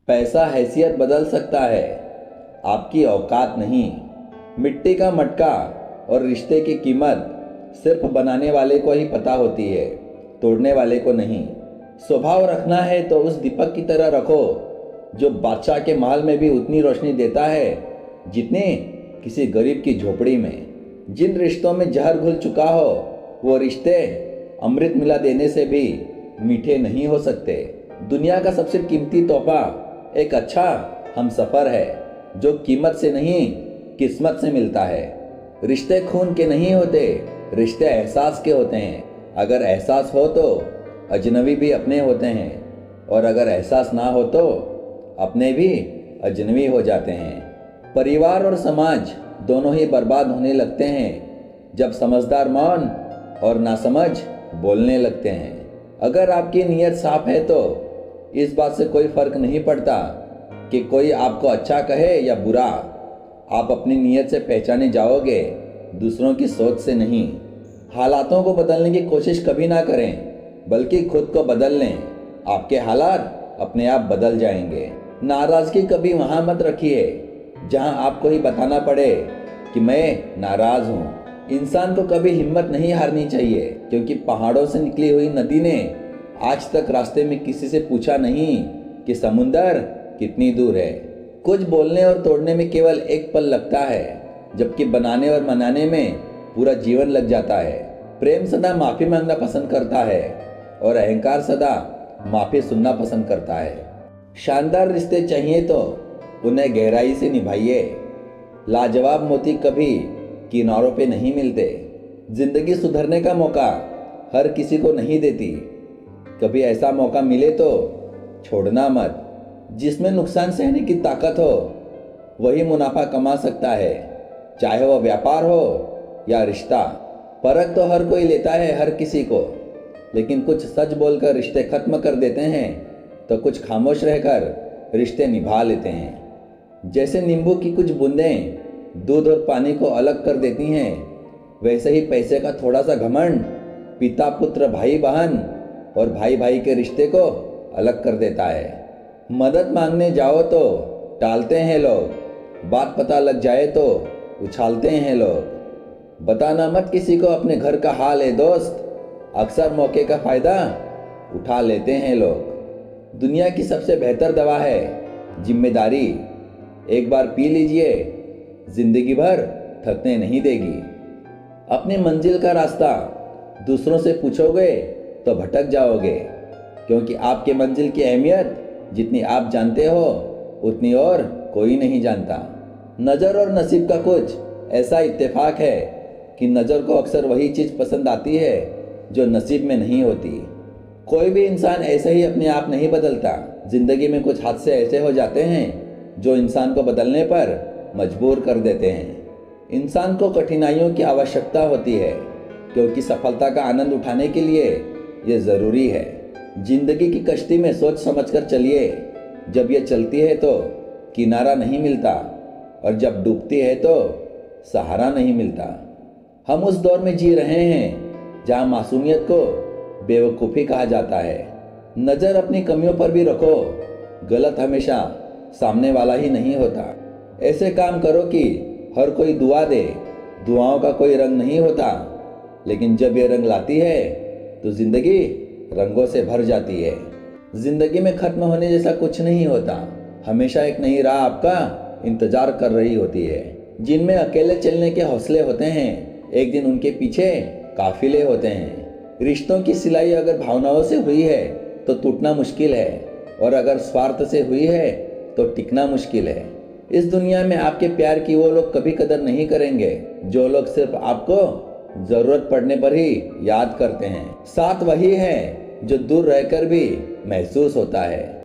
पैसा हैसियत बदल सकता है, आपकी औकात नहीं। मिट्टी का मटका और रिश्ते की कीमत सिर्फ बनाने वाले को ही पता होती है, तोड़ने वाले को नहीं। स्वभाव रखना है तो उस दीपक की तरह रखो जो बादशाह के महल में भी उतनी रोशनी देता है जितनी किसी गरीब की झोपड़ी में। जिन रिश्तों में जहर घुल चुका हो वो रिश्ते अमृत मिला देने से भी मीठे नहीं हो सकते। दुनिया का सबसे कीमती तोहफा एक अच्छा हमसफर है जो कीमत से नहीं किस्मत से मिलता है। रिश्ते खून के नहीं होते, रिश्ते एहसास के होते हैं। अगर एहसास हो तो अजनबी भी अपने होते हैं, और अगर एहसास ना हो तो अपने भी अजनबी हो जाते हैं। परिवार और समाज दोनों ही बर्बाद होने लगते हैं जब समझदार मौन और नासमझ बोलने लगते हैं। अगर आपकी नीयत साफ है तो इस बात से कोई फर्क नहीं पड़ता कि कोई आपको अच्छा कहे या बुरा। आप अपनी नीयत से पहचाने जाओगे, दूसरों की सोच से नहीं। हालातों को बदलने की कोशिश कभी ना करें, बल्कि खुद को बदल लें। आपके हालात अपने आप बदल जाएंगे। नाराज़गी कभी वहाँ मत रखिए जहाँ आपको ही बताना पड़े कि मैं नाराज़ हूँ। इंसान को कभी हिम्मत नहीं हारनी चाहिए, क्योंकि पहाड़ों से निकली हुई नदी ने आज तक रास्ते में किसी से पूछा नहीं कि समुंदर कितनी दूर है। कुछ बोलने और तोड़ने में केवल एक पल लगता है, जबकि बनाने और मनाने में पूरा जीवन लग जाता है। प्रेम सदा माफ़ी मांगना पसंद करता है और अहंकार सदा माफ़ी सुनना पसंद करता है। शानदार रिश्ते चाहिए तो उन्हें गहराई से निभाइए। लाजवाब मोती कभी किनारों पे नहीं मिलते। जिंदगी सुधरने का मौका हर किसी को नहीं देती। कभी ऐसा मौका मिले तो छोड़ना मत। जिसमें नुकसान सहने की ताकत हो वही मुनाफा कमा सकता है, चाहे वह व्यापार हो या रिश्ता। परख तो हर कोई लेता है हर किसी को, लेकिन कुछ सच बोलकर रिश्ते खत्म कर देते हैं तो कुछ खामोश रहकर रिश्ते निभा लेते हैं। जैसे नींबू की कुछ बूंदें दूध और पानी को अलग कर देती हैं, वैसे ही पैसे का थोड़ा सा घमंड पिता पुत्र भाई बहन और भाई भाई के रिश्ते को अलग कर देता है। मदद मांगने जाओ तो टालते हैं लोग, बात पता लग जाए तो उछालते हैं लोग। बताना मत किसी को अपने घर का हाल है दोस्त, अक्सर मौके का फ़ायदा उठा लेते हैं लोग। दुनिया की सबसे बेहतर दवा है जिम्मेदारी। एक बार पी लीजिए, जिंदगी भर थकने नहीं देगी। अपनी मंजिल का रास्ता दूसरों से पूछोगे तो भटक जाओगे, क्योंकि आपके मंजिल की अहमियत जितनी आप जानते हो उतनी और कोई नहीं जानता। नज़र और नसीब का कुछ ऐसा इत्तेफाक है कि नज़र को अक्सर वही चीज़ पसंद आती है जो नसीब में नहीं होती। कोई भी इंसान ऐसे ही अपने आप नहीं बदलता। ज़िंदगी में कुछ हादसे ऐसे हो जाते हैं जो इंसान को बदलने पर मजबूर कर देते हैं। इंसान को कठिनाइयों की आवश्यकता होती है, क्योंकि सफलता का आनंद उठाने के लिए ये ज़रूरी है। जिंदगी की कश्ती में सोच समझकर चलिए। जब ये चलती है तो किनारा नहीं मिलता, और जब डूबती है तो सहारा नहीं मिलता। हम उस दौर में जी रहे हैं जहाँ मासूमियत को बेवकूफ़ी कहा जाता है। नज़र अपनी कमियों पर भी रखो, गलत हमेशा सामने वाला ही नहीं होता। ऐसे काम करो कि हर कोई दुआ दे। दुआओं का कोई रंग नहीं होता, लेकिन जब ये रंग लाती है तो ज़िंदगी रंगों से भर जाती है। ज़िंदगी में ख़त्म होने जैसा कुछ नहीं होता। हमेशा एक नई राह आपका इंतज़ार कर रही होती है। जिनमें अकेले चलने के हौसले होते हैं, एक दिन उनके पीछे काफिले होते हैं। रिश्तों की सिलाई अगर भावनाओं से हुई है तो टूटना मुश्किल है, और अगर स्वार्थ से हुई है तो टिकना मुश्किल है। इस दुनिया में आपके प्यार की वो लोग कभी कदर नहीं करेंगे जो लोग सिर्फ आपको ज़रूरत पड़ने पर ही याद करते हैं। साथ वही है जो दूर रहकर भी महसूस होता है।